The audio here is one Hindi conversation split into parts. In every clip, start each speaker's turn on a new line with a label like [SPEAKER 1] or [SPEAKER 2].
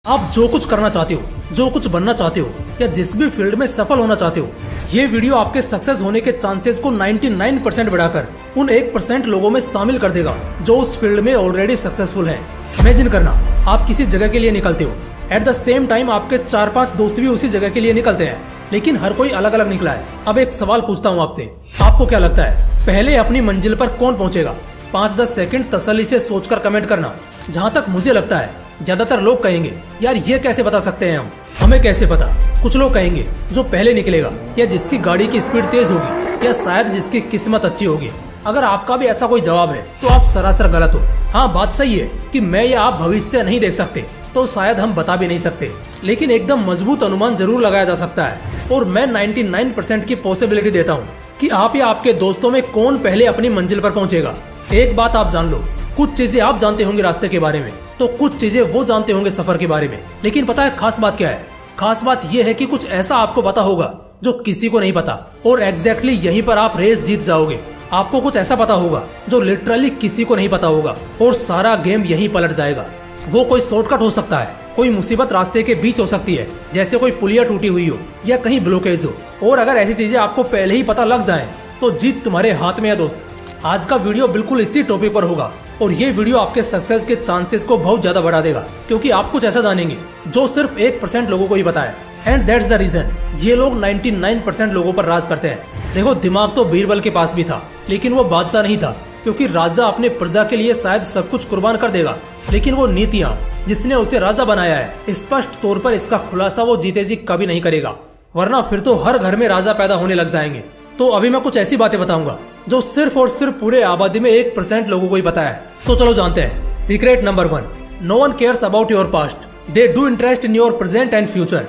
[SPEAKER 1] आप जो कुछ करना चाहते हो, जो कुछ बनना चाहते हो या जिस भी फील्ड में सफल होना चाहते हो, ये वीडियो आपके सक्सेस होने के चांसेस को 99% बढ़ाकर उन 1% लोगों में शामिल कर देगा जो उस फील्ड में ऑलरेडी सक्सेसफुल हैं। इमेजिन करना, आप किसी जगह के लिए निकलते हो, एट द सेम टाइम आपके 4-5 दोस्त भी उसी जगह के लिए निकलते हैं, लेकिन हर कोई अलग अलग निकला है। अब एक सवाल पूछता हूँ आपसे, आपको क्या लगता है पहले अपनी मंजिल पर कौन पहुँचेगा? 5-10 सेकंड तसल्ली से सोचकर कमेंट करना। जहाँ तक मुझे लगता है ज्यादातर लोग कहेंगे यार ये कैसे बता सकते हैं हमें कैसे पता। कुछ लोग कहेंगे जो पहले निकलेगा, या जिसकी गाड़ी की स्पीड तेज होगी, या शायद जिसकी किस्मत अच्छी होगी। अगर आपका भी ऐसा कोई जवाब है तो आप सरासर गलत हो। हाँ, बात सही है कि मैं या आप भविष्य नहीं देख सकते, तो शायद हम बता भी नहीं सकते, लेकिन एकदम मजबूत अनुमान जरूर लगाया जा सकता है। और मैं 99% की पॉसिबिलिटी देता हूँ कि आप या आपके दोस्तों में कौन पहले अपनी मंजिल पर पहुँचेगा। एक बात आप जान लो, कुछ चीजें आप जानते होंगे रास्ते के बारे में, तो कुछ चीजें वो जानते होंगे सफर के बारे में। लेकिन पता है खास बात क्या है? खास बात यह है कि कुछ ऐसा आपको पता होगा जो किसी को नहीं पता, और एग्जैक्टली यहीं पर आप रेस जीत जाओगे। आपको कुछ ऐसा पता होगा जो लिटरली किसी को नहीं पता होगा, और सारा गेम यहीं पलट जाएगा। वो कोई शॉर्टकट हो सकता है, कोई मुसीबत रास्ते के बीच हो सकती है, जैसे कोई पुलिया टूटी हुई हो या कहीं ब्लॉकेज हो। और अगर ऐसी चीजें आपको पहले ही पता लग जाए तो जीत तुम्हारे हाथ में है दोस्त। आज का वीडियो बिल्कुल इसी टॉपिक पर होगा, और ये वीडियो आपके सक्सेस के चांसेस को बहुत ज्यादा बढ़ा देगा, क्योंकि आप कुछ ऐसा जानेंगे जो सिर्फ 1% लोगों को ही पता है। एंड दैट्स द रीजन ये लोग 99% लोगों पर राज करते हैं। देखो, दिमाग तो बीरबल के पास भी था, लेकिन वो बादशाह नहीं था, क्योंकि राजा अपने प्रजा के लिए शायद सब कुछ कुर्बान कर देगा, लेकिन वो नीतियाँ जिसने उसे राजा बनाया है, स्पष्ट तौर पर इसका खुलासा वो जीते जी कभी नहीं करेगा, वरना फिर तो हर घर में राजा पैदा होने लग जाएंगे। तो अभी मैं कुछ ऐसी बातें बताऊंगा जो सिर्फ और सिर्फ पूरे आबादी में 1% लोगों को ही पता है। तो चलो जानते हैं। Secret number 1, no one cares about your past, they do interest in your present and future.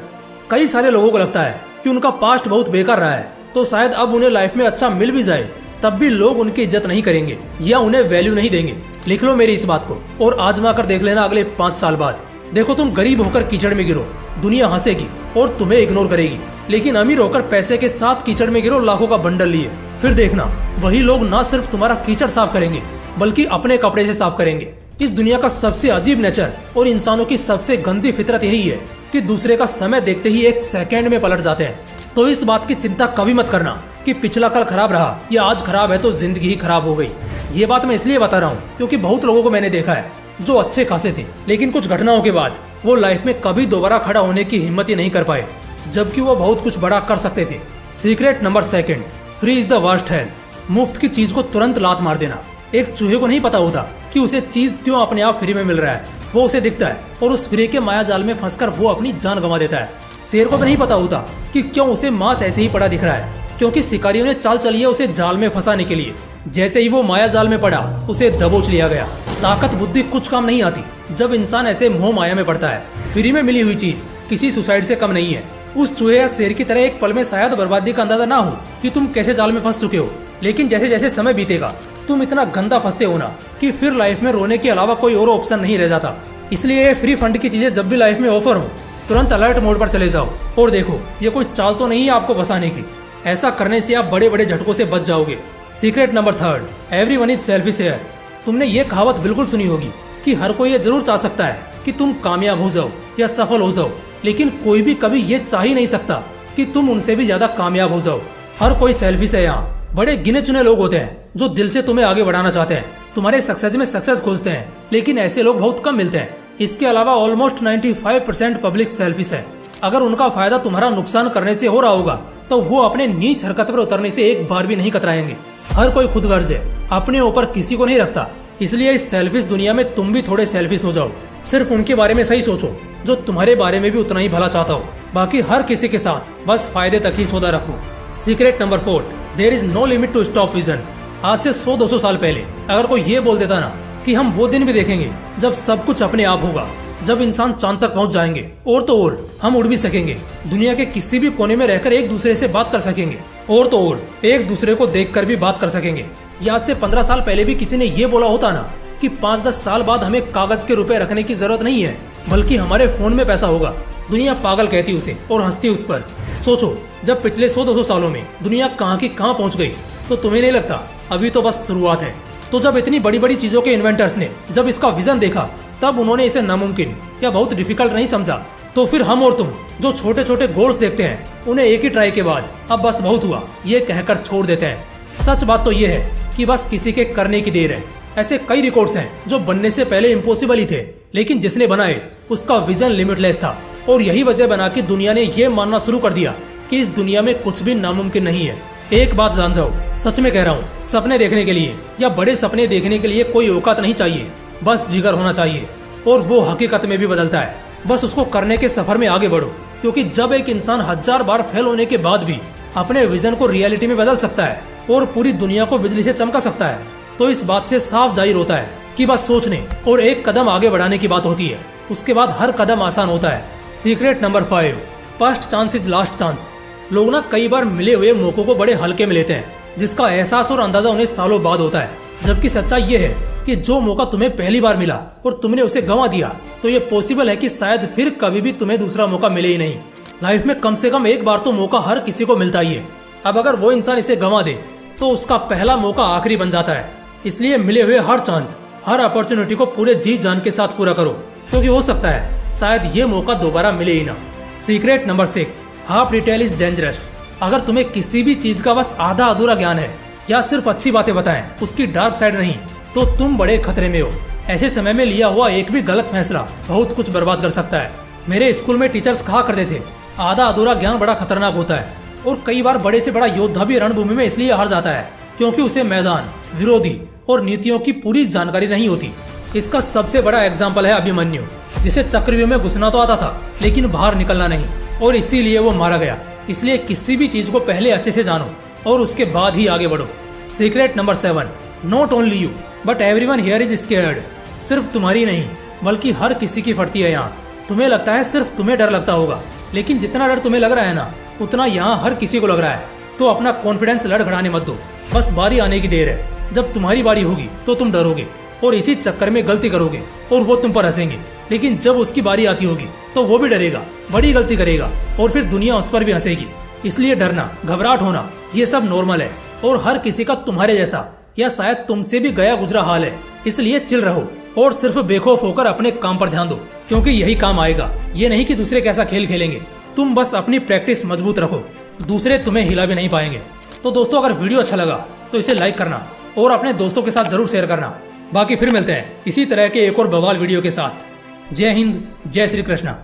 [SPEAKER 1] कई सारे लोगों को लगता है कि उनका पास्ट बहुत बेकार रहा है, तो शायद अब उन्हें लाइफ में अच्छा मिल भी जाए तब भी लोग उनकी इज्जत नहीं करेंगे या उन्हें वैल्यू नहीं देंगे। लिख लो मेरी इस बात को और आजमा कर देख लेना अगले 5 साल बाद। देखो, तुम गरीब होकर कीचड़ में गिरो, दुनिया हंसेगी और तुम्हें इग्नोर करेगी, लेकिन अमीर होकर पैसे के साथ कीचड़ में गिरो लाखों का बंडल लिए, फिर देखना वही लोग ना सिर्फ तुम्हारा कीचड़ साफ करेंगे बल्कि अपने कपड़े से साफ करेंगे। इस दुनिया का सबसे अजीब नेचर और इंसानों की सबसे गंदी फितरत यही है कि दूसरे का समय देखते ही 1 सेकंड में पलट जाते हैं। तो इस बात की चिंता कभी मत करना कि पिछला कल खराब रहा या आज खराब है तो जिंदगी ही खराब हो गई। ये बात मैं इसलिए बता रहा हूँ क्योंकि बहुत लोगों को मैंने देखा है जो अच्छे खासे थे, लेकिन कुछ घटनाओं के बाद वो लाइफ में कभी दोबारा खड़ा होने की हिम्मत ही नहीं कर पाए, जबकि वो बहुत कुछ बड़ा कर सकते थे। Secret number 2, free is the worst help. मुफ्त की चीज को तुरंत लात मार देना। एक चूहे को नहीं पता होता कि उसे चीज क्यों अपने आप फ्री में मिल रहा है, वो उसे दिखता है और उस फ्री के माया जाल में फंसकर वो अपनी जान गंवा देता है। शेर को भी नहीं पता होता कि क्यों उसे मांस ऐसे ही पड़ा दिख रहा है, क्योंकि शिकारियों ने चाल चली है उसे जाल में फंसाने के लिए। जैसे ही वो माया जाल में पड़ा उसे दबोच लिया गया। ताकत बुद्धि कुछ काम नहीं आती जब इंसान ऐसे मोह माया में पड़ता है। फ्री में मिली हुई चीज किसी सुसाइड से कम नहीं है। उस चूहे या शेर की तरह एक पल में शायद बर्बादी का अंदाजा ना हो कि तुम कैसे जाल में फंस चुके हो, लेकिन जैसे जैसे समय बीतेगा तुम इतना गंदा फंसते हो ना कि फिर लाइफ में रोने के अलावा कोई और ऑप्शन नहीं रह जाता। इसलिए ये फ्री फंड की चीजें जब भी लाइफ में ऑफर हो तुरंत अलर्ट मोड पर चले जाओ और देखो ये कोई चाल तो नहीं है आपको फंसाने की। ऐसा करने से आप बड़े बड़े झटकों से बच जाओगे। Secret number 3, everyone is selfish here. तुमने ये कहावत बिल्कुल सुनी होगी कि हर कोई ये जरूर चाह सकता है कि तुम कामयाब हो जाओ या सफल हो जाओ, लेकिन कोई भी कभी ये चाह ही नहीं सकता कि तुम उनसे भी ज्यादा कामयाब हो जाओ। हर कोई सेल्फिश है। यहाँ बड़े गिने चुने लोग होते हैं जो दिल से तुम्हें आगे बढ़ाना चाहते हैं, तुम्हारे सक्सेस में सक्सेस खोजते हैं, लेकिन ऐसे लोग बहुत कम मिलते हैं। इसके अलावा ऑलमोस्ट 95% पब्लिक सेल्फिश है। अगर उनका फायदा तुम्हारा नुकसान करने से हो रहा होगा तो वो अपने नीच हरकत पर उतरने से एक बार भी नहीं कतराएंगे। हर कोई खुदगर्ज है, अपने ऊपर किसी को नहीं रखता। इसलिए इस सेल्फिश दुनिया में तुम भी थोड़े सेल्फिश हो जाओ। सिर्फ उनके बारे में सही सोचो जो तुम्हारे बारे में भी उतना ही भला चाहता हो। बाकी हर किसी के साथ बस फायदे तक ही सौदा रखो। Secret number 4, there is no limit to stop vision. आज से 100-200 साल पहले अगर कोई ये बोल देता ना कि हम वो दिन भी देखेंगे जब सब कुछ अपने आप होगा, जब इंसान चांद तक पहुंच जाएंगे, और तो और हम उड़ भी सकेंगे, दुनिया के किसी भी कोने में रहकर एक दूसरे से बात कर सकेंगे, और तो और एक दूसरे को देखकर भी बात कर सकेंगे। आज से 15 साल पहले भी किसी ने ये बोला होता ना कि 5-10 साल बाद हमें कागज के रुपए रखने की जरूरत नहीं है, बल्कि हमारे फोन में पैसा होगा, दुनिया पागल कहती उसे और हंसती उस पर। सोचो, जब पिछले 100-200 सालों में दुनिया कहाँ की कहाँ पहुँच गई, तो तुम्हें नहीं लगता अभी तो बस शुरुआत है? तो जब इतनी बड़ी बड़ी चीजों के इन्वेंटर्स ने जब इसका विजन देखा तब उन्होंने इसे नामुमकिन या बहुत डिफिकल्ट नहीं समझा। तो फिर हम और तुम जो छोटे छोटे गोल्स देखते हैं उन्हें एक ही ट्राई के बाद अब बस बहुत हुआ ये कहकर छोड़ देते हैं। सच बात तो ये है कि बस किसी के करने की देर है। ऐसे कई रिकॉर्ड्स हैं जो बनने से पहले इम्पॉसिबल ही थे, लेकिन जिसने बनाए उसका विजन लिमिटलेस था। और यही वजह बना कि दुनिया ने ये मानना शुरू कर दिया कि इस दुनिया में कुछ भी नामुमकिन नहीं है। एक बात जान जाओ, सच में कह रहा हूँ, सपने देखने के लिए या बड़े सपने देखने के लिए कोई औकात नहीं चाहिए, बस जिगर होना चाहिए। और वो हकीकत में भी बदलता है। बस उसको करने के सफर में आगे बढ़ो, क्योंकि जब एक इंसान 1000 बार फेल होने के बाद भी अपने विजन को रियलिटी में बदल सकता है और पूरी दुनिया को बिजली से चमका सकता है, तो इस बात से साफ जाहिर होता है कि बस सोचने और एक कदम आगे बढ़ाने की बात होती है। उसके बाद हर कदम आसान होता है। Secret number 5, first chance is last chance. लोग ना कई बार मिले हुए मौकों को बड़े हल्के में लेते हैं, जिसका एहसास और अंदाजा उन्हें सालों बाद होता है। जबकि सच्चाई ये है कि जो मौका तुम्हें पहली बार मिला और तुमने उसे गंवा दिया, तो ये पॉसिबल है कि शायद फिर कभी भी तुम्हें दूसरा मौका मिले ही नहीं। लाइफ में कम से कम एक बार तो मौका हर किसी को मिलता ही है। अब अगर वो इंसान इसे गंवा दे तो उसका पहला मौका आखिरी बन जाता है। इसलिए मिले हुए हर चांस, हर अपॉर्चुनिटी को पूरे जी जान के साथ पूरा करो, क्योंकि हो सकता है शायद ये मौका दोबारा मिले ही ना। Secret number 6, half detail is dangerous. अगर तुम्हें किसी भी चीज का बस आधा अधूरा ज्ञान है या सिर्फ अच्छी बातें बताएं, उसकी डार्क साइड नहीं, तो तुम बड़े खतरे में हो। ऐसे समय में लिया हुआ एक भी गलत फैसला बहुत कुछ बर्बाद कर सकता है। मेरे स्कूल में टीचर्स कहा करते थे, आधा अधूरा ज्ञान बड़ा खतरनाक होता है। और कई बार बड़े से बड़ा योद्धा भी रणभूमि में इसलिए हार जाता है क्योंकि उसे मैदान, विरोधी और नीतियों की पूरी जानकारी नहीं होती। इसका सबसे बड़ा एग्जाम्पल है अभिमन्यु, जिसे चक्रव्यूह में घुसना तो आता था लेकिन बाहर निकलना नहीं, और इसीलिए वो मारा गया। इसलिए किसी भी चीज को पहले अच्छे से जानो और उसके बाद ही आगे बढ़ो। Secret number 7, not only you but everyone here is scared. सिर्फ तुम्हारी नहीं बल्कि हर किसी की फटती है यहाँ। तुम्हें लगता है सिर्फ तुम्हें डर लगता होगा, लेकिन जितना डर तुम्हें लग रहा है ना, उतना यहाँ हर किसी को लग रहा है। तो अपना कॉन्फिडेंस लड़खड़ाने मत दो, बस बारी आने की देर है। जब तुम्हारी बारी होगी तो तुम डरोगे और इसी चक्कर में गलती करोगे और वो तुम पर हंसेंगे। लेकिन जब उसकी बारी आती होगी तो वो भी डरेगा, बड़ी गलती करेगा और फिर दुनिया उस पर भी हंसेगी। इसलिए डरना, घबराहट होना, ये सब नॉर्मल है और हर किसी का तुम्हारे जैसा या शायद तुमसे भी गया गुजरा हाल है। इसलिए चिल रहो और सिर्फ बेखौफ होकर अपने काम पर ध्यान दो, क्योंकि यही काम आएगा। ये नहीं कि दूसरे कैसा खेल खेलेंगे, तुम बस अपनी प्रैक्टिस मजबूत रखो, दूसरे तुम्हें हिला भी नहीं पाएंगे। तो दोस्तों, अगर वीडियो अच्छा लगा तो इसे लाइक करना और अपने दोस्तों के साथ जरूर शेयर करना। बाकी फिर मिलते हैं इसी तरह के एक और बवाल वीडियो के साथ। जय हिंद, जय श्री कृष्णा।